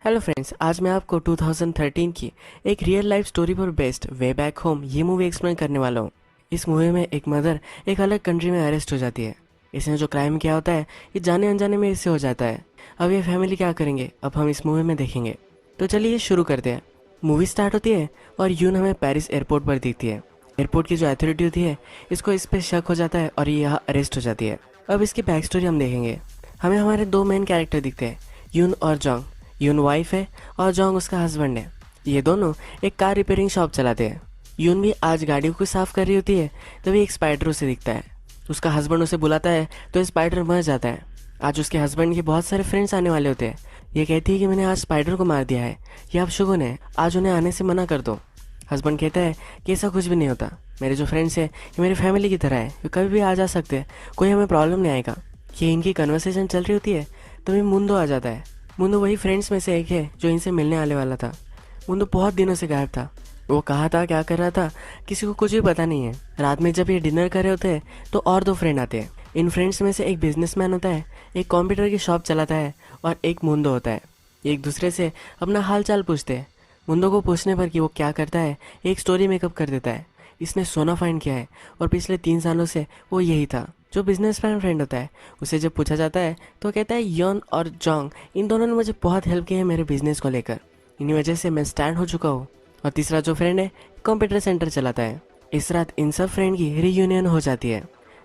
Hello friends, आज मैं आपको 2013 की एक रियल लाइफ स्टोरी पर बेस्ड वे बैक होम ये मूवी एक्सप्लेन करने वाला हूँ। इस मूवी में एक मदर एक अलग कंट्री में अरेस्ट हो जाती है। इसने जो क्राइम किया होता है ये जाने अनजाने में इससे हो जाता है। अब ये फैमिली क्या करेंगे अब हम इस मूवी में देखेंगे। तो चलिए शुरू करते हैं। मूवी स्टार्ट होती है और यून हमें पेरिस एयरपोर्ट पर दिखती है। एयरपोर्ट की जो अथॉरिटी होती है इसको इस पर शक हो जाता है और ये यहाँ अरेस्ट हो जाती है। अब इसकी बैक स्टोरी हम देखेंगे। हमें हमारे दो मेन कैरेक्टर दिखते हैं, यून और जोंग। यून वाइफ है और जोंग उसका हस्बैंड है। ये दोनों एक कार रिपेयरिंग शॉप चलाते हैं। यून भी आज गाड़ियों को साफ कर रही होती है तभी एक स्पाइडर उसे दिखता है। उसका हस्बैंड उसे बुलाता है तो स्पाइडर मर जाता है। आज उसके हस्बैंड के बहुत सारे फ्रेंड्स आने वाले होते हैं। ये कहती है कि मैंने आज स्पाइडर को मार दिया है, ये आप शुगन है, आज उन्हें आने से मना कर दो। हस्बैंड कहता है कि ऐसा कुछ भी नहीं होता, मेरे जो फ्रेंड्स हैं ये मेरी फैमिली की तरह है, ये कभी भी आ जा सकते हैं, कोई हमें प्रॉब्लम नहीं आएगा। ये इनकी कन्वर्सेशन चल रही होती है तभी मुंदो आ जाता है। मुंदो वही फ्रेंड्स में से एक है जो इनसे मिलने आने वाला था। मुंदो बहुत दिनों से गायब था। वो कहाँ था, क्या कर रहा था, किसी को कुछ भी पता नहीं है। रात में जब ये डिनर कर रहे होते हैं तो और दो फ्रेंड आते हैं। इन फ्रेंड्स में से एक बिजनेसमैन होता है, एक कंप्यूटर की शॉप चलाता है और एक मुंदो होता है। एक दूसरे से अपना हाल चाल पूछते हैं। मुंदो को पूछने पर कि वो क्या करता है एक स्टोरी मेकअप कर देता है। इसने सोना फाइंड किया है और पिछले 3 सालों से वो यही था। जो बिजनेसमैन फ्रेंड होता है उसे जब पूछा जाता है तो कहता है यन और जोंग इन दोनों ने मुझे बहुत हेल्प की है मेरे बिजनेस को लेकर, इन्हीं वजह से मैं स्टैंड हो चुका हूँ। और तीसरा जो फ्रेंड है कंप्यूटर सेंटर चलाता है। इस रात इन सब फ्रेंड की रीयूनियन हो जाती है।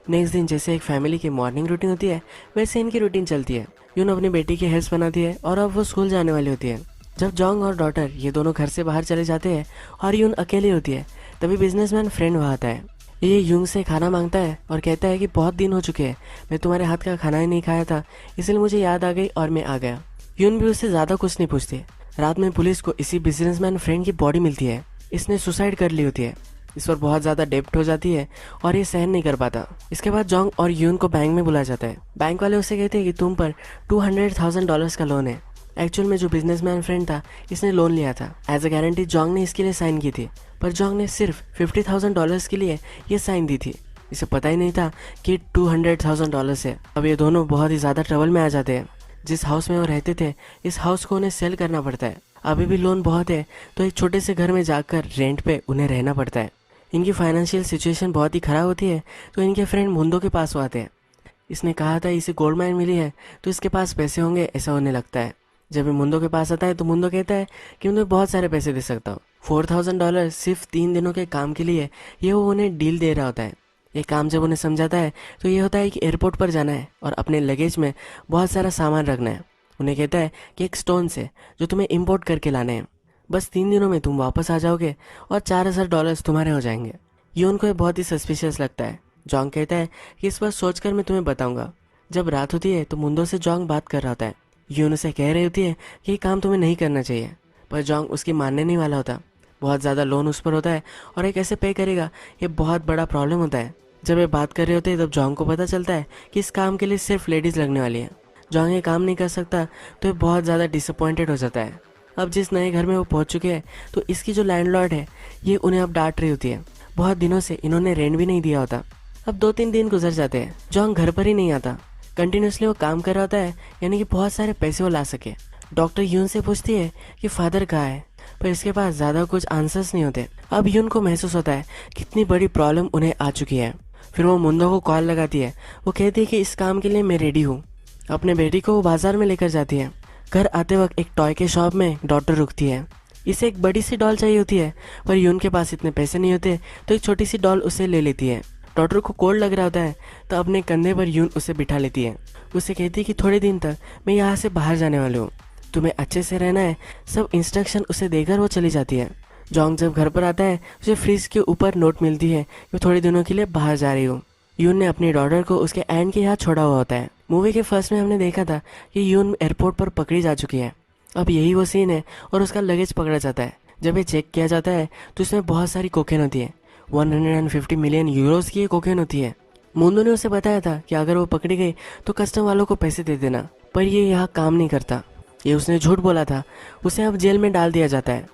नेक्स्ट दिन जैसे एक फैमिली की मॉर्निंग रूटीन होती है वैसे इनकी रूटीन चलती है। यून अपनी बेटी की हेल्थ बनाती है और अब वो स्कूल जाने वाली होती है। जब जोंग और डॉटर ये दोनों घर से बाहर चले जाते हैं और यून अकेली होती है तभी बिजनेसमैन फ्रेंड वहाँ आता है। ये यूंग से खाना मांगता है और कहता है कि बहुत दिन हो चुके हैं, मैं तुम्हारे हाथ का खाना ही नहीं खाया था, इसलिए मुझे याद आ गई और मैं आ गया। यून भी उससे ज़्यादा कुछ नहीं पूछती। रात में पुलिस को इसी बिजनेसमैन फ्रेंड की बॉडी मिलती है। इसने सुसाइड कर ली होती है। इस पर बहुत ज़्यादा डेप्ट हो जाती है और ये सहन नहीं कर पाता। इसके बाद जोंग और यून को बैंक में बुलाया जाता है। बैंक वाले उसे कहते हैं कि तुम पर $200,000 का लोन है। एक्चुअल में जो बिजनेसमैन फ्रेंड था इसने लोन लिया था। एज अ गारंटी जोंग ने इसके लिए साइन की थी, पर जोंग ने सिर्फ $50,000 के लिए ये साइन दी थी। इसे पता ही नहीं था कि $200,000 है। अब ये दोनों बहुत ही ज़्यादा ट्रबल में आ जाते हैं। जिस हाउस में वो रहते थे इस हाउस को उन्हें सेल करना पड़ता है। अभी भी लोन बहुत है तो एक छोटे से घर में जाकर रेंट पे उन्हें रहना पड़ता है। इनकी फाइनेंशियल सिचुएशन बहुत ही ख़राब होती है तो इनके फ्रेंड मुंदो के पास वो आते हैं। इसने कहा था इसे गोल्ड माइन मिली है तो इसके पास पैसे होंगे ऐसा होने लगता है। जब ये मुंदो के पास आता है तो मुंदो कहता है कि मैं बहुत सारे पैसे दे सकता हूँ। $4,000 सिर्फ 3 दिनों के काम के लिए ये वो उन्हें डील दे रहा होता है। ये काम जब उन्हें समझाता है तो ये होता है कि एयरपोर्ट पर जाना है और अपने लगेज में बहुत सारा सामान रखना है। उन्हें कहता है कि एक स्टोन से जो तुम्हें इम्पोर्ट करके लाने हैं, बस 3 दिनों में तुम वापस आ जाओगे और $4,000 तुम्हारे हो जाएंगे। ये उनको ये बहुत ही सस्पिशियस लगता है। जोंग कहता है कि इस पर सोचकर मैं तुम्हें बताऊंगा। जब रात होती है तो मुंदो से जोंग बात कर रहा होता है। यून उसे कह रही होती है कि ये काम तुम्हें नहीं करना चाहिए, पर जोंग उसकी मानने नहीं वाला होता। बहुत ज़्यादा लोन उस पर होता है और ये कैसे पे करेगा ये बहुत बड़ा प्रॉब्लम होता है। जब ये बात कर रहे होते हैं तब जोंग को पता चलता है कि इस काम के लिए सिर्फ लेडीज़ लगने वाली है। जोंग ये काम नहीं कर सकता तो ये बहुत ज़्यादा डिसअपॉइंटेड हो जाता है। अब जिस नए घर में वो पहुंच चुके हैं तो इसकी जो लैंडलॉर्ड है ये उन्हें अब डांट रही होती है। बहुत दिनों से इन्होंने रेंट भी नहीं दिया होता। अब 2-3 दिन गुजर जाते हैं, जोंग घर पर ही नहीं आता। कंटिन्यूसली वो काम कर रहा होता है यानी कि बहुत सारे पैसे वो ला सके। डॉक्टर यून से पूछती है कि फादर कहाँ है, पर इसके पास ज़्यादा कुछ आंसर्स नहीं होते। अब यून को महसूस होता है कितनी बड़ी प्रॉब्लम उन्हें आ चुकी है। फिर वो मुंदो को कॉल लगाती है। वो कहती है कि इस काम के लिए मैं रेडी हूँ। अपने बेटी को वो बाजार में लेकर जाती है। घर आते वक्त एक टॉय के शॉप में डॉक्टर रुकती है। इसे एक बड़ी सी डॉल चाहिए होती है, पर यून के पास इतने पैसे नहीं होते तो एक छोटी सी डॉल उसे ले लेती है। डॉक्टर को कोल्ड लग रहा होता है तो अपने कंधे पर यून उसे बिठा लेती है। उसे कहती है कि थोड़े दिन तक मैं यहाँ से बाहर जाने वाली हूँ, तुम्हें अच्छे से रहना है। सब इंस्ट्रक्शन उसे देकर वो चली जाती है। जोंग जब घर पर आता है उसे फ्रिज के ऊपर नोट मिलती है कि थोड़े दिनों के लिए बाहर जा रही हूँ। यून ने अपनी डॉटर को उसके एंड के यहाँ छोड़ा हुआ होता है। मूवी के फर्स्ट में हमने देखा था कि यून एयरपोर्ट पर पकड़ी जा चुकी है। अब यही वो सीन है और उसका लगेज पकड़ा जाता है। जब ये चेक किया जाता है तो इसमें बहुत सारी कोकेन होती है। 150 मिलियन यूरोस की ये कोकेन होती है। मुंदो ने उसे बताया था कि अगर वो पकड़ी गई तो कस्टम वालों को पैसे दे देना, पर ये यहाँ काम नहीं करता। ये उसने झूठ बोला था। उसे अब जेल में डाल दिया जाता है।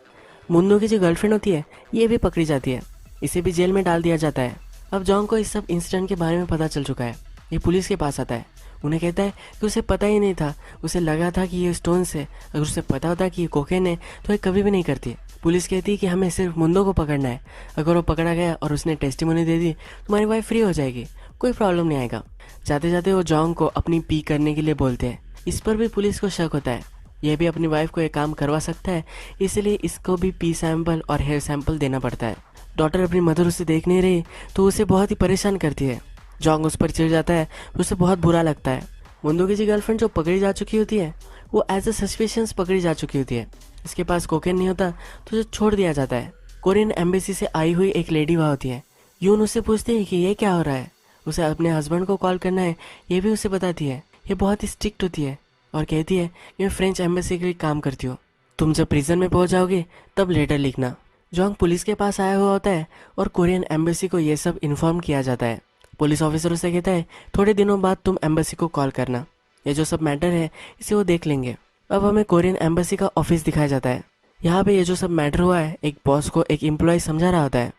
मुंदो की जो गर्लफ्रेंड होती है ये भी पकड़ी जाती है, इसे भी जेल में डाल दिया जाता है। अब जोंग को इस सब इंसिडेंट के बारे में पता चल चुका है। ये पुलिस के पास आता है। उन्हें कहता है कि उसे पता ही नहीं था, उसे लगा था कि ये स्टोन्स है, अगर उसे पता होता कि ये कोकेन है तो ये कभी भी नहीं करती। पुलिस कहती है कि हमें सिर्फ मुंदो को पकड़ना है, अगर वो पकड़ा गया और उसने टेस्टिमोनी दे दी तुम्हारी वाइफ फ्री हो जाएगी, कोई प्रॉब्लम नहीं आएगा। जाते जाते वो जॉन्ग को अपनी पी करने के लिए बोलते हैं। इस पर भी पुलिस को शक होता है, यह भी अपनी वाइफ को ये काम करवा सकता है, इसलिए इसको भी पी सैंपल और हेयर सैंपल देना पड़ता है। डॉटर अपनी मदर उसे देख नहीं रही तो उसे बहुत ही परेशान करती है। जॉन्ग उस पर चिढ़ जाता है, उसे बहुत बुरा लगता है। मुंदो की गर्लफ्रेंड जो पकड़ी जा चुकी होती है वो एज ए सस्पिशंस पकड़ी जा चुकी होती है। इसके पास कोकेन नहीं होता तो उसे छोड़ दिया जाता है। कोरियन एम्बेसी से आई हुई एक लेडी वहाँ होती है। यून उससे पूछती है कि ये क्या हो रहा है, उसे अपने हस्बैंड को कॉल करना है, ये भी उसे बताती है। ये बहुत ही स्ट्रिक्ट होती है और कहती है कि मैं फ्रेंच एम्बेसी के लिए काम करती हूँ, तुम जब प्रिजन में पहुंच जाओगे तब लेटर लिखना। जॉन्ग पुलिस के पास आया हुआ होता है और कोरियन एम्बेसी को ये सब इन्फॉर्म किया जाता है। पुलिस ऑफिसर उसे कहता है थोड़े दिनों बाद तुम एम्बेसी को कॉल करना, ये जो सब मैटर है इसे वो देख लेंगे। अब हमें कोरियन एम्बेसी का ऑफिस दिखाया जाता है। यहाँ पे ये जो सब मैटर हुआ है एक बॉस को एक एम्प्लॉय समझा रहा होता है।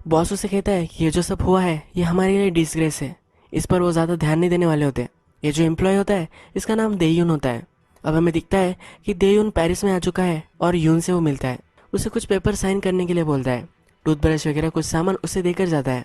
बॉस उसे कहता है कि ये जो सब हुआ है ये हमारे लिए डिसग्रेस है, इस पर वो ज़्यादा ध्यान नहीं देने वाले होते। ये जो एम्प्लॉय होता है इसका नाम देयून होता है। अब हमें दिखता है कि देयून पेरिस में आ चुका है और यून से वो मिलता है, उसे कुछ पेपर साइन करने के लिए बोलता है। टूथब्रश वगैरह कुछ सामान उसे देकर जाता है।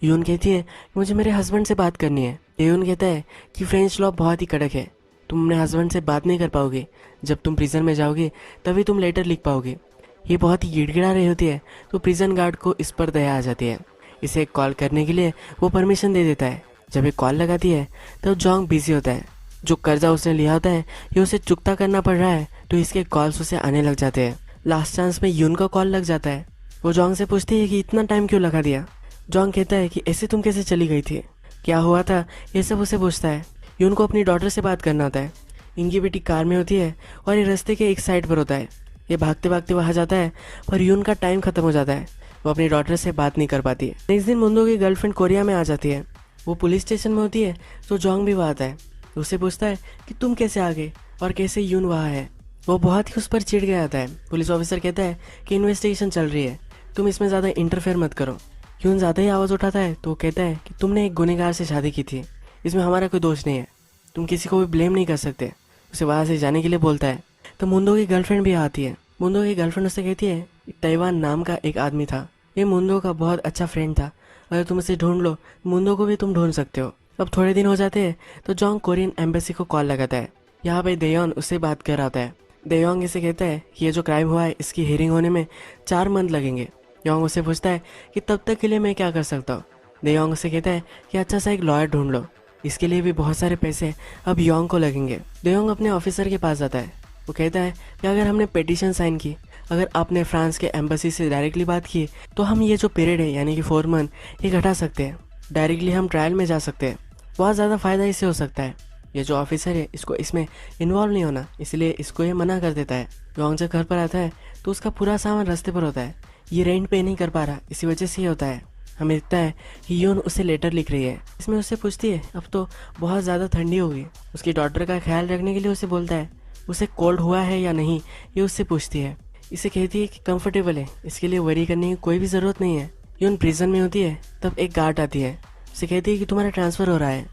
यून कहती है मुझे मेरे हस्बैंड से बात करनी है। देयून कहता है कि फ्रेंच लॉ बहुत ही कड़क है, तुम अपने हस्बैंड से बात नहीं कर पाओगे, जब तुम प्रिजन में जाओगे तभी तुम लेटर लिख पाओगे। ये बहुत ही गिड़गिड़ा रही होती है तो प्रिजन गार्ड को इस पर दया आ जाती है। इसे कॉल करने के लिए वो परमिशन दे देता है। जब ये कॉल लगाती है तब जॉन्ग बिजी होता है। जो कर्जा उसने लिया होता है ये उसे चुकता करना पड़ रहा है तो इसके कॉल्स उसे आने लग जाते हैं। लास्ट चांस में यून का कॉल लग जाता है। वो जॉन्ग से पूछती है कि इतना टाइम क्यों लगा दिया। जॉन्ग कहता है कि ऐसे तुम कैसे चली गई थी, क्या हुआ था, ये सब उसे पूछता है। यून को अपनी डॉटर से बात करना होता है। इनकी बेटी कार में होती है और ये रास्ते के एक साइड पर होता है। ये भागते भागते वहाँ जाता है पर यून का टाइम खत्म हो जाता है, वो अपनी डॉटर से बात नहीं कर पाती है। नेक्स्ट दिन मुंदो की गर्लफ्रेंड कोरिया में आ जाती है। वो पुलिस स्टेशन में होती है तो जॉन्ग भी वहाँ आता है। उससे पूछता है कि तुम कैसे आ गए और कैसे यून वहाँ है। वो बहुत ही उस पर चिढ़ गया था। पुलिस ऑफिसर कहता है कि इन्वेस्टिगेशन चल रही है, तुम इसमें ज़्यादा इंटरफेयर मत करो। यून ज़्यादा ही आवाज़ उठाता है तो वो कहता है कि तुमने एक गुनहगार से शादी की थी, इसमें हमारा कोई दोष नहीं है, तुम किसी को भी ब्लेम नहीं कर सकते। उसे वहाँ से जाने के लिए बोलता है तो मुंदो की गर्लफ्रेंड भी आती है। मुंदो की गर्लफ्रेंड उससे कहती है ताइवान नाम का एक आदमी था, ये मुंदो का बहुत अच्छा फ्रेंड था, अगर तुम इसे ढूंढ लो मुंदो को भी तुम ढूंढ सकते हो। अब थोड़े दिन हो जाते हैं तो जॉन्ग कोरियन एम्बेसी को कॉल लगाता है। यहाँ पे देयोन उससे बात कर रहा होता है। देयोंग इसे कहता है कि ये जो क्राइम हुआ है इसकी हियरिंग होने में 4 मंथ लगेंगे। योंग उससे पूछता है कि तब तक के लिए मैं क्या कर सकता हूँ। देयोंग उसे कहता है कि अच्छा सा एक लॉयर ढूंढ लो, इसके लिए भी बहुत सारे पैसे अब योंग को लगेंगे। देयोंग अपने ऑफिसर के पास जाता है। वो कहता है कि अगर हमने पिटीशन साइन की, अगर आपने फ्रांस के एम्बेसी से डायरेक्टली बात की तो हम ये जो पीरियड है यानी कि 4 मंथ ये घटा सकते हैं, डायरेक्टली हम ट्रायल में जा सकते हैं, बहुत ज़्यादा फ़ायदा इससे हो सकता है। ये जो ऑफिसर है इसको इसमें इन्वॉल्व नहीं होना, इसलिए इसको ये मना कर देता है। योंग जब घर पर आता है तो उसका पूरा सामान रास्ते पर होता है। ये रेंट पे नहीं कर पा रहा, इसी वजह से ये होता है। हमें दिखता है कि यून उसे लेटर लिख रही है। इसमें उससे पूछती है अब तो बहुत ज़्यादा ठंडी होगी, उसकी डॉटर का ख्याल रखने के लिए उसे बोलता है। उसे कोल्ड हुआ है या नहीं ये उससे पूछती है। इसे कहती है कि कंफर्टेबल है, इसके लिए वरी करने की कोई भी ज़रूरत नहीं है। यून प्रिजन में होती है तब एक गार्ड आती है, उसे कहती है कि तुम्हारा ट्रांसफ़र हो रहा है।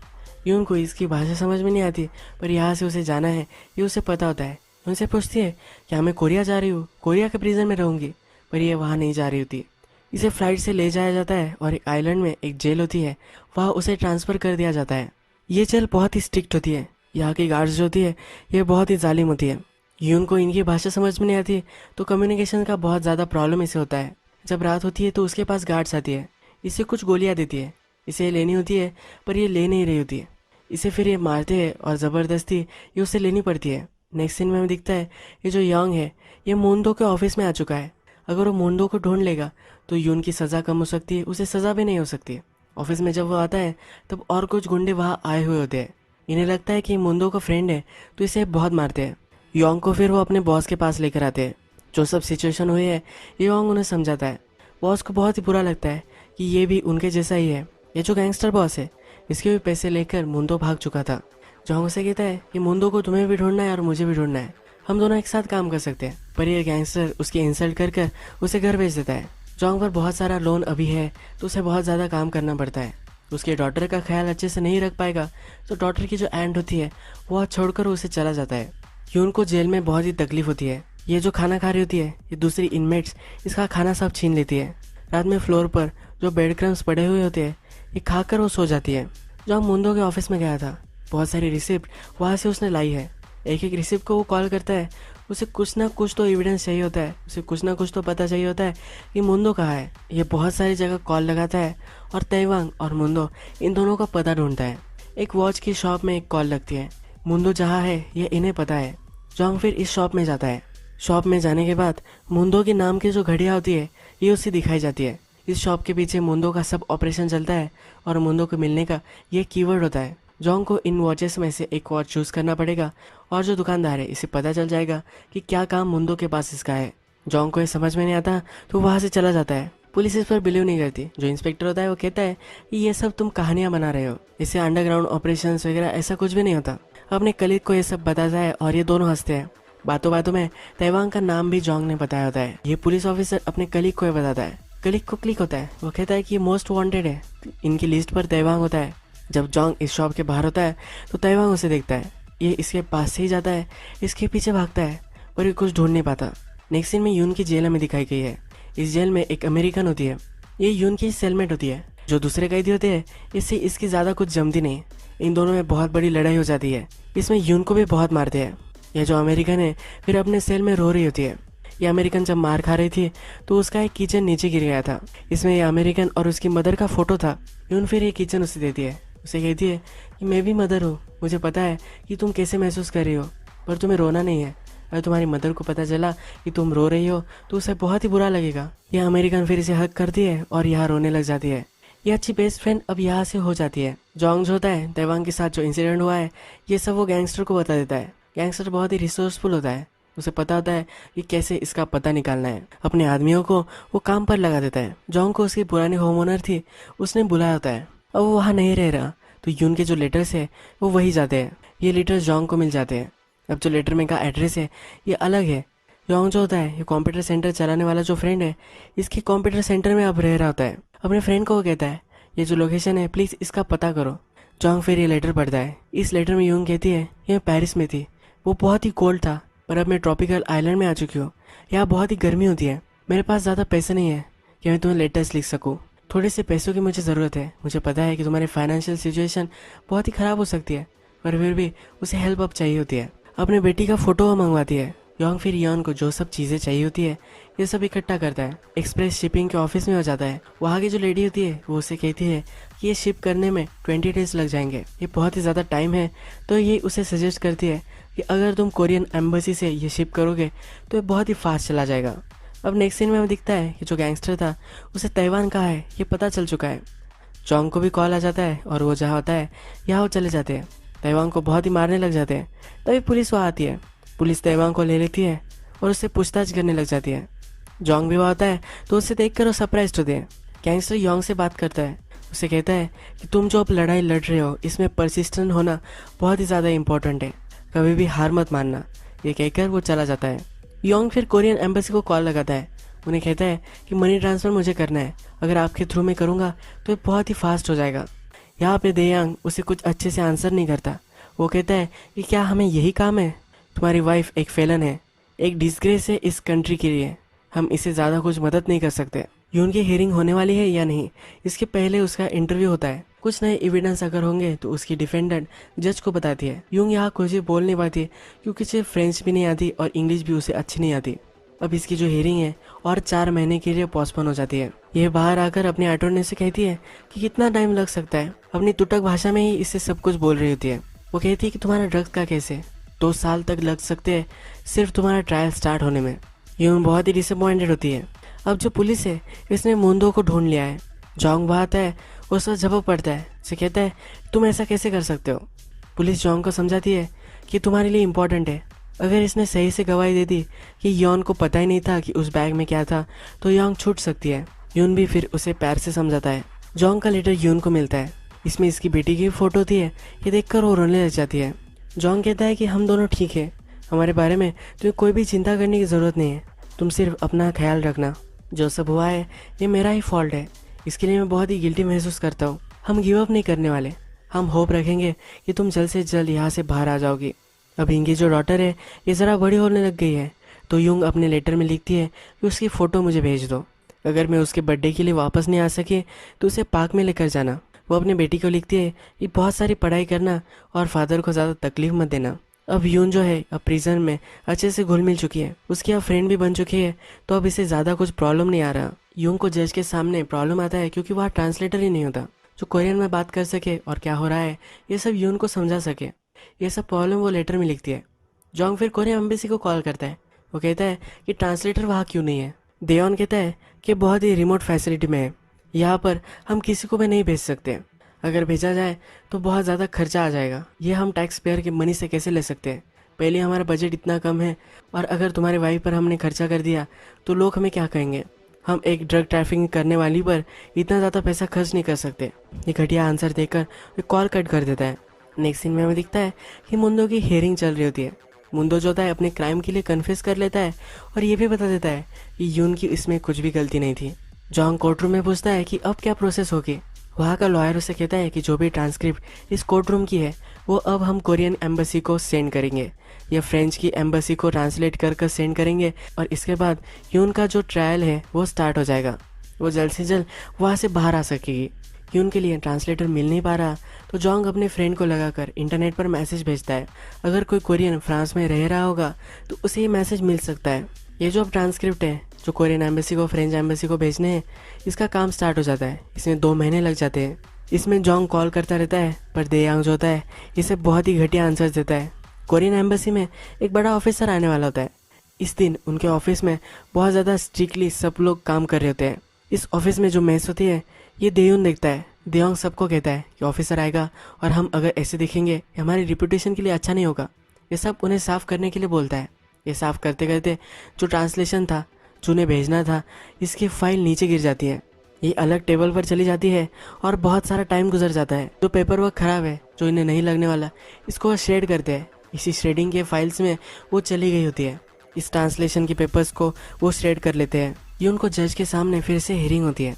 यून को इसकी भाषा समझ में नहीं आती पर यहाँ से उसे जाना है ये उसे पता होता है। उनसे पूछती है क्या मैं कोरिया जा रही हूँ, कोरिया के प्रिजन में रहूँगी, पर ये वहाँ नहीं जा रही होती। इसे फ्लाइट से ले जाया जाता है और एक आइलैंड में एक जेल होती है, वहाँ उसे ट्रांसफ़र कर दिया जाता है। ये जेल बहुत ही स्ट्रिक्ट होती है, यहाँ की गार्ड्स जो होती है ये बहुत ही जालिम होती है। यून को इनकी भाषा समझ में नहीं आती तो कम्युनिकेशन का बहुत ज़्यादा प्रॉब्लम इसे होता है। जब रात होती है तो उसके पास गार्ड्स आती है, इसे कुछ गोलियाँ देती है, इसे लेनी होती है पर ये ले नहीं रही होती है। इसे फिर ये मारते हैं और ज़बरदस्ती ये उसे लेनी पड़ती है। नेक्स्ट सीन में हमें दिखता है ये जो योंग है ये मुंडो के ऑफिस में आ चुका है। अगर वो मुंडो को ढूंढ लेगा तो यून की सज़ा कम हो सकती है, उसे सज़ा भी नहीं हो सकती। ऑफिस में जब वो आता है तब और कुछ गुंडे वहाँ आए हुए होते हैं। इन्हें लगता है कि मुंडो का फ्रेंड है तो इसे बहुत मारते हैं। योंग को फिर वो अपने बॉस के पास लेकर आते हैं। जो सब सिचुएशन हुई है योंग उन्हें समझाता है। बॉस को बहुत ही बुरा लगता है कि ये भी उनके जैसा ही है। ये जो गैंगस्टर बॉस है इसके भी पैसे लेकर मुंडो भाग चुका था। जोंग उसे कहता है कि मुंडो को तुम्हें भी ढूंढना है और मुझे भी ढूंढना है, हम दोनों एक साथ काम कर सकते हैं। पर ये गैंगस्टर उसकी इंसल्ट कर कर उसे घर भेज देता है। जोंग पर बहुत सारा लोन अभी है तो उसे बहुत ज़्यादा काम करना पड़ता है। उसके डॉटर का ख्याल अच्छे से नहीं रख पाएगा तो डॉटर की जो एंड होती है वो छोड़कर उसे चला जाता है। यून को जेल में बहुत ही तकलीफ होती है। ये जो खाना खा रही होती है ये दूसरी इनमेट्स इसका खाना सब छीन लेती है। रात में फ्लोर पर जो बेड क्रम्स पड़े हुए होते हैं ये खाकर वो सो जाती है। जॉन्ग मुंडो के ऑफिस में गया था, बहुत सारी रिसिप्ट वहाँ से उसने लाई है। एक एक रिसिप्ट को वो कॉल करता है। उसे कुछ ना कुछ तो एविडेंस चाहिए होता है, उसे कुछ ना कुछ तो पता चाहिए होता है कि मुंडो कहाँ है। ये बहुत सारी जगह कॉल लगाता है और तैवांग और मुंडो इन दोनों का पता ढूंढता है। एक वॉच की शॉप में एक कॉल लगती है। मुंडो जहाँ है ये इन्हें पता है। जॉन्ग फिर इस शॉप में जाता है। शॉप में जाने के बाद मुंडो के नाम की जो घड़ियाँ होती है ये उसे दिखाई जाती है। इस शॉप के पीछे मुंडो का सब ऑपरेशन चलता है और मुंडो को मिलने का ये कीवर्ड होता है। जॉन्ग को इन वॉचेस में से एक वॉच चूज करना पड़ेगा और जो दुकानदार है इसे पता चल जाएगा कि क्या काम मुंडो के पास इसका है। जॉन्ग को ये समझ में नहीं आता तो वहाँ से चला जाता है। पुलिस इस पर बिलीव नहीं करती। जो इंस्पेक्टर होता है वो कहता है कि ये सब तुम कहानियां बना रहे हो, इससे अंडरग्राउंड ऑपरेशन वगैरह ऐसा कुछ भी नहीं होता। अपने कलीग को ये सब बताता है और ये दोनों हंसते हैं। बातों बातों में तैवांग का नाम भी जॉन्ग ने बताया होता है। ये पुलिस ऑफिसर अपने कलीग को ये बताता है। कलीग को क्लिक होता है, वो कहता है कि ये मोस्ट वांटेड है। इनकी लिस्ट पर तैवांग होता है। जब जॉन्ग इस शॉप के बाहर होता है तो तैवांग उसे देखता है। ये इसके पास से ही जाता है, इसके पीछे भागता है पर ये कुछ ढूंढ नहीं पाता। नेक्स्ट सीन में यून की जेल में दिखाई गई है। इस जेल में एक अमेरिकन होती है, ये यून की सेलमेट होती है। जो दूसरे कैदी होते हैं इससे इसकी ज़्यादा कुछ जमती नहीं। इन दोनों में बहुत बड़ी लड़ाई हो जाती है। इसमें यून को भी बहुत मारते हैं। यह जो अमेरिकन है फिर अपने सेल में रो रही होती है। ये अमेरिकन जब मार खा रही थी तो उसका एक किचन नीचे गिर गया था। इसमें ये अमेरिकन और उसकी मदर का फोटो था। यून फिर ये किचन उसे देती है। उसे कहती है कि मैं भी मदर हूँ, मुझे पता है कि तुम कैसे महसूस कर रही हो, पर तुम्हें रोना नहीं है। अगर तुम्हारी मदर को पता चला कि तुम रो रही हो तो उसे बहुत ही बुरा लगेगा। यह अमेरिकन फिर इसे हक करती है और यहाँ रोने लग जाती है। यह अच्छी बेस्ट फ्रेंड अब यहाँ से हो जाती है। जॉन्ग जो होता है तैवांग के साथ जो इंसिडेंट हुआ है ये सब वो गैंगस्टर को बता देता है। गैंगस्टर बहुत ही रिसोर्सफुल होता है, उसे पता होता है कि कैसे इसका पता निकालना है। अपने आदमियों को वो काम पर लगा देता है। जॉन्ग को उसकी पुरानी होम ओनर थी उसने बुलाया होता है। अब वो वहाँ नहीं रह रहा तो यून के जो लेटर्स है वो वही जाते हैं। ये लेटर्स जॉन्ग को मिल जाते हैं। अब जो लेटर में का एड्रेस है ये अलग है। जॉन्ग जो होता है ये कंप्यूटर सेंटर चलाने वाला जो फ्रेंड है इसके कंप्यूटर सेंटर में अब रह रहा होता है। अपने फ्रेंड को वो कहता है ये जो लोकेशन है प्लीज़ इसका पता करो। जॉन्ग फिर ये लेटर पढ़ता है। इस लेटर में यून कहती है कि मैं पेरिस में थी, वो बहुत ही कोल्ड था, पर अब मैं ट्रॉपिकल आइलैंड में आ चुकी हूँ। यहाँ बहुत ही गर्मी होती है। मेरे पास ज़्यादा पैसे नहीं है कि मैं तुम्हें लेटर्स लिख सकूँ। थोड़े से पैसों की मुझे ज़रूरत है। मुझे पता है कि तुम्हारी फाइनेंशियल सिचुएशन बहुत ही ख़राब हो सकती है, पर फिर भी उसे हेल्प अब चाहिए होती है। अपने बेटी का फोटो मंगवाती है। योंग फिर यन को जो सब चीज़ें चाहिए होती है ये सब इकट्ठा करता है। एक्सप्रेस शिपिंग के ऑफिस में हो जाता है। वहाँ की जो लेडी होती है वो उसे कहती है कि ये शिप करने में 20 डेज लग जाएंगे, ये बहुत ही ज़्यादा टाइम है। तो ये उसे सजेस्ट करती है कि अगर तुम कोरियन एम्बेसी से ये शिप करोगे तो ये बहुत ही फास्ट चला जाएगा। अब नेक्स्ट सीन में हमें दिखता है कि जो गैंगस्टर था उसे तैवान कहाँ है ये पता चल चुका है। जोंग को भी कॉल आ जाता है और वो जहाँ होता है यहाँ वो चले जाते हैं। तैवांग को बहुत ही मारने लग जाते हैं। तभी पुलिस वहाँ आती है। पुलिस तैवांग को ले लेती है और उससे पूछताछ करने लग जाती है। जोंग भी वहाँ आता है तो उसे देखकर वो सरप्राइज होते हैं। गैंगस्टर योंग से बात करता है, उसे कहता है कि तुम जो अब लड़ाई लड़ रहे हो इसमें परसिस्टेंट होना बहुत ही ज़्यादा इंपॉर्टेंट है, कभी भी हार मत मानना। ये कहकर वो चला जाता है। योंग फिर कोरियन एम्बेसी को कॉल लगाता है। उन्हें कहता है कि मनी ट्रांसफ़र मुझे करना है, अगर आपके थ्रू में करूँगा तो ये बहुत ही फास्ट हो जाएगा। यहाँ पे देयांग उसे कुछ अच्छे से आंसर नहीं करता। वो कहता है कि क्या हमें यही काम है? तुम्हारी वाइफ एक फेलन है, एक डिस्ग्रेस है इस कंट्री के लिए, हम इसे ज़्यादा कुछ मदद नहीं कर सकते। यून की हियरिंग होने वाली है या नहीं इसके पहले उसका इंटरव्यू होता है। कुछ नए एविडेंस अगर होंगे तो उसकी डिफेंडेंट जज को बताती है। यूंग यहाँ कुछ भी बोल नहीं पाती क्योंकि उसे फ्रेंच भी नहीं आती और इंग्लिश भी उसे अच्छी नहीं आती। अब इसकी जो हियरिंग है और 4 महीने के लिए पोस्टपोन हो जाती है। यह बाहर आकर अपने अटॉर्नी से कहती है कि कितना टाइम लग सकता है। अपनी तुटक भाषा में ही इससे सब कुछ बोल रही होती है। वो कहती है कि तुम्हारा ड्रग्स का कैसे 2 साल तक लग सकते हैं सिर्फ तुम्हारा ट्रायल स्टार्ट होने में। यूंग बहुत ही डिसअपॉइंटेड होती है। अब जो पुलिस है इसने मुंडो को ढूंढ लिया है। जोंग वहाँ आता है, उस पर झपक पड़ता है, उसे कहता है तुम ऐसा कैसे कर सकते हो। पुलिस जोंग को समझाती है कि तुम्हारे लिए इम्पोर्टेंट है। अगर इसने सही से गवाही दे दी कि योन को पता ही नहीं था कि उस बैग में क्या था तो योंग छूट सकती है। यून भी फिर उसे प्यार से समझाता है। जोंग का लेटर यून को मिलता है। इसमें इसकी बेटी की फोटो होती है। ये देखकर वो रोने लग जाती है। जोंग कहता है कि हम दोनों ठीक है, हमारे बारे में तुम्हें कोई भी चिंता करने की ज़रूरत नहीं है, तुम सिर्फ अपना ख्याल रखना। जो सब हुआ है ये मेरा ही फॉल्ट है, इसके लिए मैं बहुत ही गिल्टी महसूस करता हूँ। हम गिव अप नहीं करने वाले। हम होप रखेंगे कि तुम जल्द से जल्द यहाँ से बाहर आ जाओगी। अब इनकी जो डॉटर है ये ज़रा बड़ी होने लग गई है, तो यूंग अपने लेटर में लिखती है कि उसकी फ़ोटो मुझे भेज दो। अगर मैं उसके बर्थडे के लिए वापस नहीं आ सके तो उसे पार्क में लेकर जाना। वो अपनी बेटी को लिखती है कि बहुत सारी पढ़ाई करना और फादर को ज़्यादा तकलीफ मत देना। अब यून जो है अब प्रिजन में अच्छे से घुल मिल चुकी है, उसकी अब फ्रेंड भी बन चुकी है, तो अब इसे ज़्यादा कुछ प्रॉब्लम नहीं आ रहा। यूंग को जज के सामने प्रॉब्लम आता है क्योंकि वहाँ ट्रांसलेटर ही नहीं होता जो कोरियन में बात कर सके और क्या हो रहा है ये सब यून को समझा सके। ये सब प्रॉब्लम वो लेटर में लिखती है। जोंग फिर कोरियन एम्बेसी को कॉल करता है। वो कहता है कि ट्रांसलेटर वहाँ क्यों नहीं है। देयोन कहता है कि बहुत ही रिमोट फैसिलिटी में है, यहाँ पर हम किसी को भी नहीं भेज सकते। अगर भेजा जाए तो बहुत ज़्यादा खर्चा आ जाएगा, ये हम टैक्स पेयर के मनी से कैसे ले सकते हैं। पहले हमारा बजट इतना कम है और अगर तुम्हारे वाइफ पर हमने खर्चा कर दिया तो लोग हमें क्या कहेंगे। हम एक ड्रग ट्रैफिकिंग करने वाली पर इतना ज़्यादा पैसा खर्च नहीं कर सकते। ये घटिया आंसर देकर वो कॉल कट कर देता है। नेक्स्ट सीन में हमें दिखता है कि मुंदो की हियरिंग चल रही होती है। मुंदो जो होता है अपने क्राइम के लिए कन्फेस कर लेता है और ये भी बता देता है कि यून की इसमें कुछ भी गलती नहीं थी। जॉन्ग कोर्ट रूम में पूछता है कि अब क्या प्रोसेस होगी। वहाँ का लॉयर उसे कहता है कि जो भी ट्रांसक्रिप्ट इस कोर्ट रूम की है वो अब हम कोरियन एम्बेसी को सेंड करेंगे या फ्रेंच की एम्बेसी को ट्रांसलेट कर सेंड करेंगे और इसके बाद यून का जो ट्रायल है वो स्टार्ट हो जाएगा। वो जल्द से जल्द वहाँ से बाहर आ सकेगी। यून के लिए ट्रांसलेटर मिल नहीं पा रहा तो जोंग अपने फ्रेंड को लगाकर इंटरनेट पर मैसेज भेजता है। अगर कोई कोरियन फ्रांस में रह रहा होगा तो उसे ये मैसेज मिल सकता है। ये जो अब ट्रांसक्रिप्ट है जो कोरियन एम्बेसी को फ्रेंच एम्बेसी को भेजने हैं, इसका काम स्टार्ट हो जाता है। इसमें 2 महीने लग जाते हैं। इसमें जोंग कॉल करता रहता है पर देयांग जो होता है इसे बहुत ही घटिया आंसर्स देता है। कोरियन एम्बेसी में एक बड़ा ऑफिसर आने वाला होता है। इस दिन उनके ऑफिस में बहुत ज़्यादा स्ट्रिक्टली सब लोग काम कर रहे होते हैं। इस ऑफिस में जो मेस होती है ये देयुन देखता है। देयोंग सबको कहता है कि ऑफिसर आएगा और हम अगर ऐसे दिखेंगे हमारी रिपूटेशन के लिए अच्छा नहीं होगा। ये सब उन्हें साफ़ करने के लिए बोलता है। ये साफ़ करते करते जो ट्रांसलेशन था जो उन्हें भेजना था इसकी फाइल नीचे गिर जाती है। ये अलग टेबल पर चली जाती है और बहुत सारा टाइम गुजर जाता है। जो पेपर वर्क ख़राब है जो इन्हें नहीं लगने वाला इसको वो श्रेड करते हैं। इसी श्रेडिंग के फाइल्स में वो चली गई होती है। इस ट्रांसलेशन के पेपर्स को वो श्रेड कर लेते हैं। ये उनको जज के सामने फिर से हियरिंग होती है।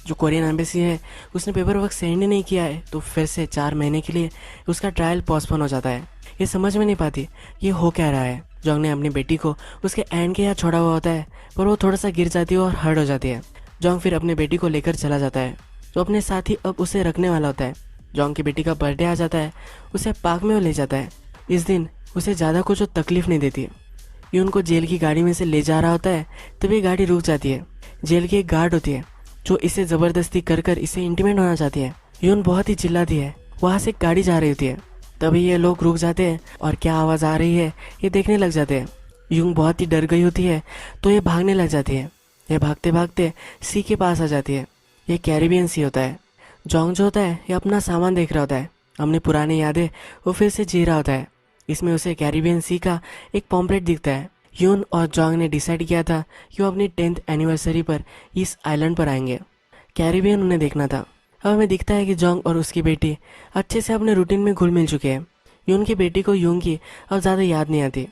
जो कोरियन एम्बेसी है उसने पेपर वर्क सेंड ही नहीं किया है तो फिर से 4 महीने के लिए उसका ट्रायल पोस्टपोन हो जाता है। ये समझ में नहीं पाती ये हो क्या रहा है। जोंग ने अपनी बेटी को उसके एंड के यहाँ छोड़ा हुआ होता है पर वो थोड़ा सा गिर जाती है और हर्ट हो जाती है। जोंग फिर अपनी बेटी को लेकर चला जाता है जो अपने साथ ही अब उसे रखने वाला होता है। जोंग की बेटी का बर्थडे आ जाता है, उसे पार्क में वो ले जाता है। इस दिन उसे ज़्यादा कुछ तकलीफ नहीं देती। ये उनको जेल की गाड़ी में से ले जा रहा होता है तब ये गाड़ी रुक जाती है। जेल की एक गार्ड होती है जो इसे ज़बरदस्ती कर इसे इंटीमेट होना चाहती है। यून बहुत ही चिल्लाती है। वहाँ से गाड़ी जा रही होती है तभी ये लोग रुक जाते हैं और क्या आवाज़ आ रही है ये देखने लग जाते हैं। यूंग बहुत ही डर गई होती है तो ये भागने लग जाती है। ये भागते भागते सी के पास आ जाती है। ये कैरिबियन सी होता है। जोंग जो होता है ये अपना सामान देख रहा होता है। अपनी पुरानी यादें वो फिर से जी रहा होता है। इसमें उसे कैरिबियन सी का एक पॉम्पलेट दिखता है। यून और जोंग ने डिसाइड किया था कि वो अपनी 10th एनिवर्सरी पर इस आइलैंड पर आएंगे। कैरिबियन उन्हें देखना था। अब हमें दिखता है कि जोंग और उसकी बेटी अच्छे से अपने रूटीन में घुल मिल चुके हैं। यून की बेटी को यूंग की अब ज़्यादा याद नहीं आती।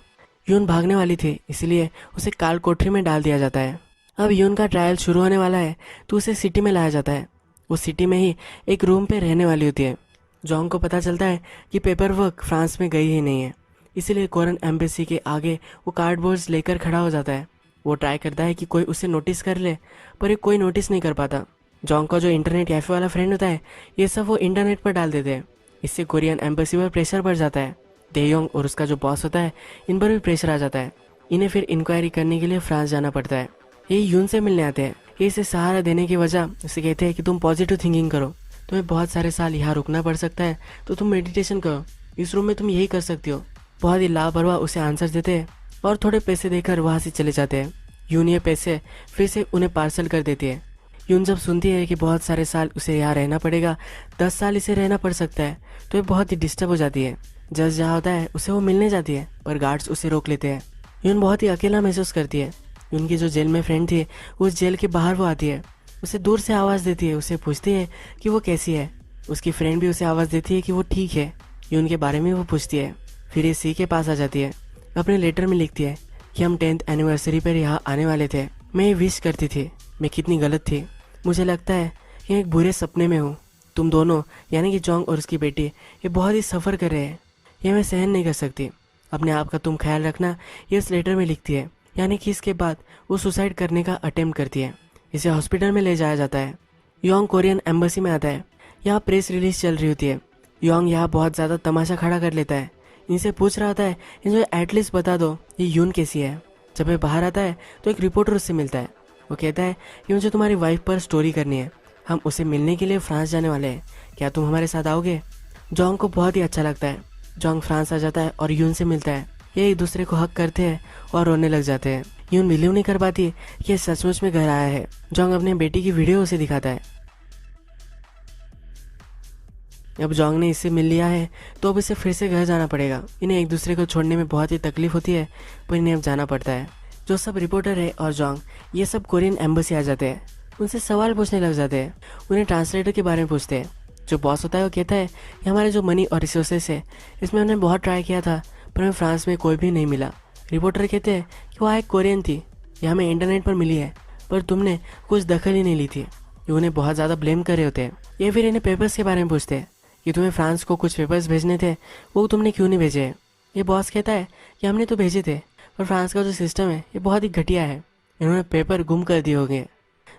यून भागने वाली थी इसलिए उसे काल कोठरी में डाल दिया जाता है। अब यून का ट्रायल शुरू होने वाला है तो उसे सिटी में लाया जाता है। वो सिटी में ही एक रूम पे रहने वाली होती है। जोंग को पता चलता है कि पेपर वर्क फ्रांस में गई ही नहीं है, इसीलिए कोरियन एम्बेसी के आगे वो कार्डबोर्ड्स लेकर खड़ा हो जाता है। वो ट्राई करता है कि कोई उसे नोटिस कर ले पर ये कोई नोटिस नहीं कर पाता। जोंग का जो इंटरनेट कैफ़े वाला फ्रेंड होता है ये सब वो इंटरनेट पर डाल देते हैं। इससे कोरियन एम्बेसी पर प्रेशर बढ़ जाता है। देयोंग और उसका जो बॉस होता है इन पर भी प्रेशर आ जाता है। इन्हें फिर इंक्वायरी करने के लिए फ्रांस जाना पड़ता है। ये यून से मिलने आते हैं। ये इसे सहारा देने की वजह इसे कहते हैं कि तुम पॉजिटिव थिंकिंग करो, तुम्हें बहुत सारे साल यहाँ रुकना पड़ सकता है तो तुम मेडिटेशन करो, इस रूम में तुम यही कर सकती हो। बहुत ही लापरवाह उसे आंसर देते हैं और थोड़े पैसे देकर वहाँ से चले जाते हैं। यून ये पैसे फिर से उन्हें पार्सल कर देती है। यून जब सुनती है कि बहुत सारे साल उसे यहाँ रहना पड़ेगा, 10 साल इसे रहना पड़ सकता है, तो ये बहुत ही डिस्टर्ब हो जाती है। जज जहाँ होता है उसे वो मिलने जाती है पर गार्ड्स उसे रोक लेते हैं। यून बहुत ही अकेला महसूस करती है। यून की जो जेल में फ्रेंड थी उस जेल के बाहर वो आती है, उसे दूर से आवाज़ देती है, उसे पूछती है कि वो कैसी है। उसकी फ्रेंड भी उसे आवाज़ देती है कि वो ठीक है। यून के बारे में वो पूछती है। फिर ये सी के पास आ जाती है। अपने लेटर में लिखती है कि हम 10th एनिवर्सरी पर यहाँ आने वाले थे, मैं ये विश करती थी, मैं कितनी गलत थी, मुझे लगता है कि एक बुरे सपने में हूँ, तुम दोनों यानी कि जोंग और उसकी बेटी ये बहुत ही सफ़र कर रहे हैं, ये मैं सहन नहीं कर सकती। अपने आप का तुम ख्याल रखना, ये उस लेटर में लिखती है। यानी कि इसके बाद वो सुसाइड करने का अटेम्प्ट करती है। इसे हॉस्पिटल में ले जाया जाता है। योंग कोरियन एम्बेसी में आता है। यहाँ प्रेस रिलीज चल रही होती है। योंग यहाँ बहुत ज़्यादा तमाशा खड़ा कर लेता है। इनसे पूछ रहा होता है, इनको एटलीस्ट बता दो ये यून कैसी है। जब वह बाहर आता है तो एक रिपोर्टर उससे मिलता है। वो कहता है कि मुझे तुम्हारी वाइफ पर स्टोरी करनी है, हम उसे मिलने के लिए फ्रांस जाने वाले हैं, क्या तुम हमारे साथ आओगे। जोंग को बहुत ही अच्छा लगता है। जोंग फ्रांस आ जाता है और यून से मिलता है। ये एक दूसरे को हक करते हैं और रोने लग जाते हैं। यून बिलीव नहीं कर पाती कि ये सचमुच में घर आया है। जोंग अपने बेटी की वीडियो उसे दिखाता है। अब जोंग ने इससे मिल लिया है तो अब इसे फिर से घर जाना पड़ेगा। इन्हें एक दूसरे को छोड़ने में बहुत ही तकलीफ होती है, पर इन्हें अब जाना पड़ता है। जो सब रिपोर्टर है और जोंग ये सब कोरियन एम्बेसी आ जाते हैं। उनसे सवाल पूछने लग जाते हैं। उन्हें ट्रांसलेटर के बारे में पूछते हैं। जो बॉस होता है वो कहता है कि हमारे जो मनी और रिसोर्सेस है इसमें हमने बहुत ट्राई किया था, पर हमें फ्रांस में कोई भी नहीं मिला। रिपोर्टर कहते हैं कि वह एक कोरियन थी, ये हमें इंटरनेट पर मिली है, पर तुमने कुछ दखल ही नहीं ली थी। ये उन्हें बहुत ज़्यादा ब्लेम कर रहे होते हैं। ये फिर इन्हें पेपर्स के बारे में पूछते हैं कि तुम्हें फ्रांस को कुछ पेपर्स भेजने थे, वो तुमने क्यों नहीं भेजे हैं। ये बॉस कहता है कि हमने तो भेजे थे, पर फ्रांस का जो सिस्टम है ये बहुत ही घटिया है, इन्होंने पेपर गुम कर दिए होंगे।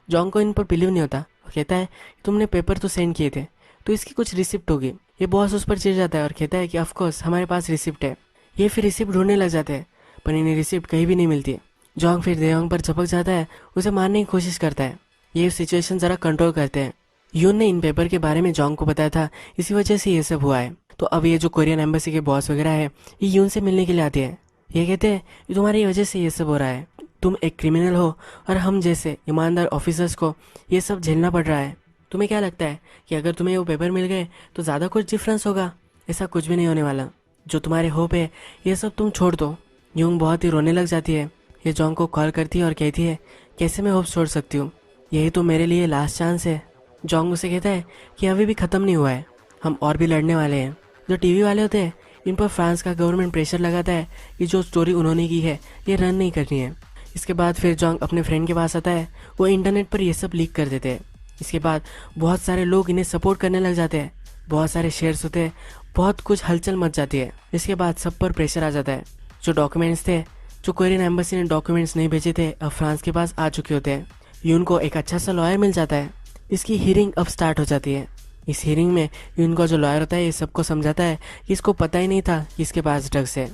जोंग को इन पर बिलीव नहीं होता। वो कहता है कि तुमने पेपर तो सेंड किए थे, तो इसकी कुछ रिसिप्ट होगी। ये बॉस उस पर चिढ़ जाता है और कहता है कि ऑफकोर्स हमारे पास रिसिप्ट है। ये फिर रिसिप्ट ढूंढने लग जाते हैं, पर इन्हें रिसिप्ट कहीं भी नहीं मिलती। जोंग फिर देयोंग पर झपक जाता है, उसे मारने की कोशिश करता है। ये सिचुएशन ज़रा कंट्रोल करते हैं। यून ने इन पेपर के बारे में जोंग को बताया था, इसी वजह से ये सब हुआ है। तो अब ये जो कोरियन एम्बेसी के बॉस वगैरह है ये यून से मिलने के लिए आते हैं। ये कहते हैं कि तुम्हारी वजह से ये सब हो रहा है, तुम एक क्रिमिनल हो और हम जैसे ईमानदार ऑफिसर्स को ये सब झेलना पड़ रहा है। तुम्हें क्या लगता है कि अगर तुम्हें वो पेपर मिल गए तो ज़्यादा कुछ डिफरेंस होगा? ऐसा कुछ भी नहीं होने वाला। जो तुम्हारे होप है ये सब तुम छोड़ दो। यूंग बहुत ही रोने लग जाती है। ये जोंग को कॉल करती है और कहती है कैसे मैं होप छोड़ सकती हूँ, यही तो मेरे लिए लास्ट चांस है। जोंग उसे कहता है कि अभी भी ख़त्म नहीं हुआ है, हम और भी लड़ने वाले हैं। जो टीवी वाले होते हैं इन पर फ्रांस का गवर्नमेंट प्रेशर लगाता है कि जो स्टोरी उन्होंने की है ये रन नहीं करनी है। इसके बाद फिर जोंग अपने फ्रेंड के पास आता है, वो इंटरनेट पर ये सब लीक कर देते हैं। इसके बाद बहुत सारे लोग इन्हें सपोर्ट करने लग जाते हैं, बहुत सारे शेयर्स होते हैं, बहुत कुछ हलचल मच जाती है। इसके बाद सब पर प्रेशर आ जाता है। जो डॉक्यूमेंट्स थे, जो कोरियन एम्बेसी ने डॉक्यूमेंट्स नहीं भेजे थे, अब फ्रांस के पास आ चुके होते हैं। यून को एक अच्छा सा लॉयर मिल जाता है। इसकी हियरिंग अब स्टार्ट हो जाती है। इस हियरिंग में यून का जो लॉयर होता है ये सबको समझाता है कि इसको पता ही नहीं था कि इसके पास ड्रग्स है।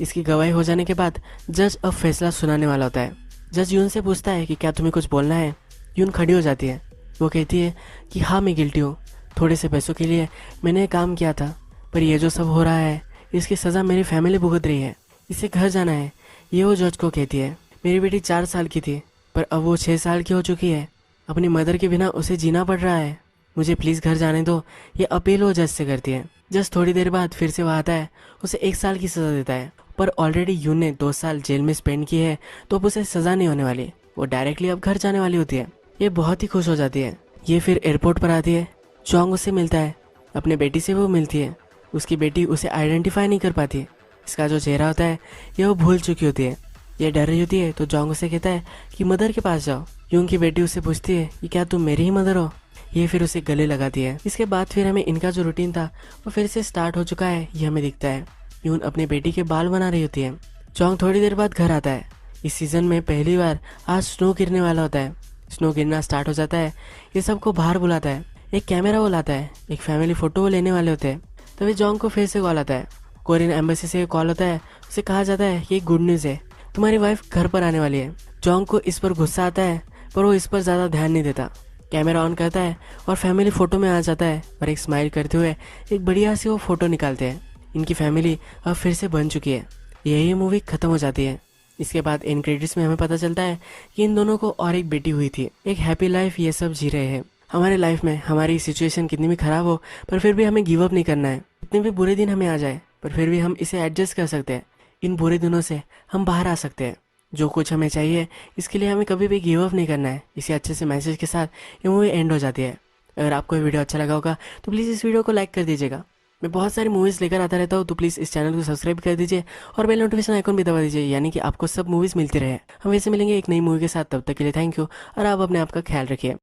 इसकी गवाही हो जाने के बाद जज अब फैसला सुनाने वाला होता है। जज यून से पूछता है कि क्या तुम्हें कुछ बोलना है। यून खड़ी हो जाती है। वो कहती है कि हाँ मैं गिल्टी हूँ, थोड़े से पैसों के लिए मैंने काम किया था, पर ये जो सब हो रहा है इसकी सज़ा मेरी फैमिली भुगत रही है, इसे घर जाना है। ये वो जज को कहती है। मेरी बेटी 4 साल की थी, पर अब वो 6 साल की हो चुकी है। अपनी मदर के बिना उसे जीना पड़ रहा है, मुझे प्लीज़ घर जाने दो, ये अपील वो जज से करती है। जज थोड़ी देर बाद फिर से वह आता है, उसे 1 साल की सज़ा देता है, पर ऑलरेडी यून ने 2 साल जेल में स्पेंड की है, तो अब उसे सज़ा नहीं होने वाली, वो डायरेक्टली अब घर जाने वाली होती है। ये बहुत ही खुश हो जाती है। ये फिर एयरपोर्ट पर आती है। जोंग उससे मिलता है, अपने बेटी से वो मिलती है। उसकी बेटी उसे आइडेंटिफाई नहीं कर पाती। इसका जो चेहरा होता है ये वो भूल चुकी होती है। ये डर रही होती है, तो जोंग उसे कहता है कि मदर के पास जाओ। यून की बेटी उससे पूछती है कि क्या तुम मेरी ही मदर हो। ये फिर उसे गले लगाती है। इसके बाद फिर हमें इनका जो रूटीन था वो फिर से स्टार्ट हो चुका है, ये हमें दिखता है। यून अपने बेटी के बाल बना रही होती है। जोंग थोड़ी देर बाद घर आता है। इस सीजन में पहली बार आज स्नो गिरने वाला होता है। स्नो गिरना स्टार्ट हो जाता है। ये सबको बाहर बुलाता है, एक कैमरा वो लाता है, एक फैमिली फोटो वो लेने वाले होते हैं। तभी जोंग को फिर से कॉल आता है। कोरियन एम्बेसी से कॉल होता है। उसे कहा जाता है कि गुड न्यूज़ है, तुम्हारी वाइफ घर पर आने वाली है। जोंग को इस पर गुस्सा आता है, पर वो इस पर ज़्यादा ध्यान नहीं देता। कैमरा ऑन करता है और फैमिली फ़ोटो में आ जाता है और एक स्माइल करते हुए एक बढ़िया सी वो फ़ोटो निकालते हैं। इनकी फैमिली अब फिर से बन चुकी है। यही मूवी ख़त्म हो जाती है। इसके बाद इन क्रेडिट्स में हमें पता चलता है कि इन दोनों को और एक बेटी हुई थी। एक हैप्पी लाइफ ये सब जी रहे हैं। हमारे लाइफ में हमारी सिचुएशन कितनी भी ख़राब हो, पर फिर भी हमें गिव अप नहीं करना है। कितने भी बुरे दिन हमें आ जाए, पर फिर भी हम इसे एडजस्ट कर सकते हैं। इन बुरे दिनों से हम बाहर आ सकते हैं। जो कुछ हमें चाहिए इसके लिए हमें कभी भी गिव अप नहीं करना है। इसी अच्छे से मैसेज के साथ ये मूवी एंड हो जाती है। अगर आपको ये वीडियो अच्छा लगा होगा तो प्लीज़ इस वीडियो को लाइक कर दीजिएगा। मैं बहुत सारी मूवीज़ लेकर आता रहता हूँ, तो प्लीज़ इस चैनल को सब्सक्राइब कर दीजिए और बेल नोटिफिकेशन आइकन भी दबा दीजिए, यानी कि आपको सब मूवीज़ मिलती रहे। हम वैसे मिलेंगे एक नई मूवी के साथ, तब तक के लिए थैंक यू और आप अपने आप का ख्याल रखिए।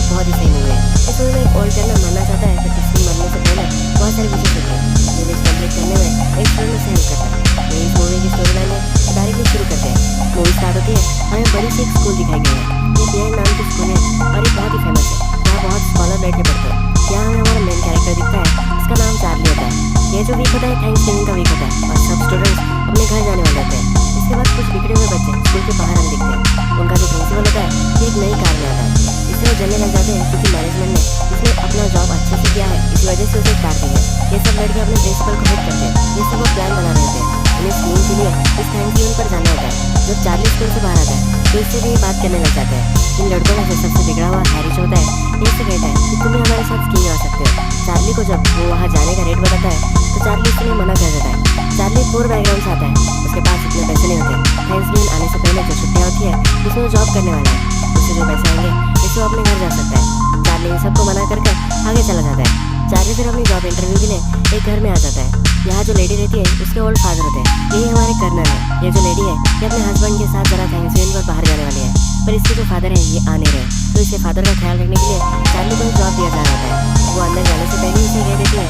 बहुत ही सही मूवी है। इस मूवी में एक ओल्ड टर्नर मरना चाहता है, बट इसके मरने से पहले बहुत सारे विशेष होते हैं। ये विश कंप्लीट करने में एक स्टूडेंट उसे हेल्प करता है। ये इस मूवी की स्टोरी लाइन में डायरेक्टली शुरू करते हैं। मूवी स्टार्ट होती है, हमें बड़ी सी एक स्कूल दिखाई गई है। ये बीआई नाम की स्कूल है और ये बहुत ही फेमस है। यहाँ बहुत स्कॉलर बैठ के पढ़ते हैं। यहाँ हमें हमारा मेन कैरेक्टर दिखता है, इसका नाम चार्ली होता है। ये जो वीक होता है थैंक्सगिविंग का वीक होता है और सब स्टूडेंट्स अपने घर जाने वाले होते हैं। इसके बाद कुछ बिगड़े हुए बच्चे स्कूल के बाहर हमें दिखते हैं। उनका जो प्रिंसिपल होता है ये एक नई कार में आता है। इससे वो जलने लग जाते हैं क्योंकि मैनेजमेंट ने इसने अपना जॉब अच्छे से किया है, इस वजह से उसे कार दी है। ये सब लड़के अपने प्रिंसिपल को हेल्प करते हैं। ये सब वो प्लान बना रहे होते हैं। उन्हें स्कूल के लिए इस थैंक्सगिविंग पर जाना होता है। जब चार्ली स्कूल से बाहर आता है तो इससे भी बात करने लग जाते हैं। इन लड़कों में से सबसे बिगड़ा हुआ हैरी जो होता है ये इससे कहता है कि तुम भी हमारे साथ स्कीइंग आ सकते हो। चार्ली को जब वो वहाँ जाने का रेट बताता है तो चार्ली इसके लिए मना कर देता है। चार्ली पुअर बैकग्राउंड से आता है, उसके पास इतने पैसे नहीं होते। थैंक्सगिविंग आने से पहले जो छुट्टियाँ होती है उसमें वो जॉब करने वाला है। उससे जो पैसे आएंगे इससे वो अपने घर जा सकता है। चार्ली इन सबको मना करके आगे चला जाता है। चार्ली फिर अपनी जॉब इंटरव्यू के लिए एक घर में आ जाता है। यहाँ जो लेडी रहती है उसके ओल्ड फादर होते हैं। यही हमारे कर्नल है। ये जो लेडी है ये अपने हस्बैंड के साथ जरा थैंक्सगिविंग पर बाहर जाने वाली है, पर इसके जो फादर है ये आ नहीं रहे। तो इसके फादर का ख्याल रखने के लिए चार्ली को एक जॉब दिया जा रहा है। वो अंदर जाने से पहले इसे कह देती है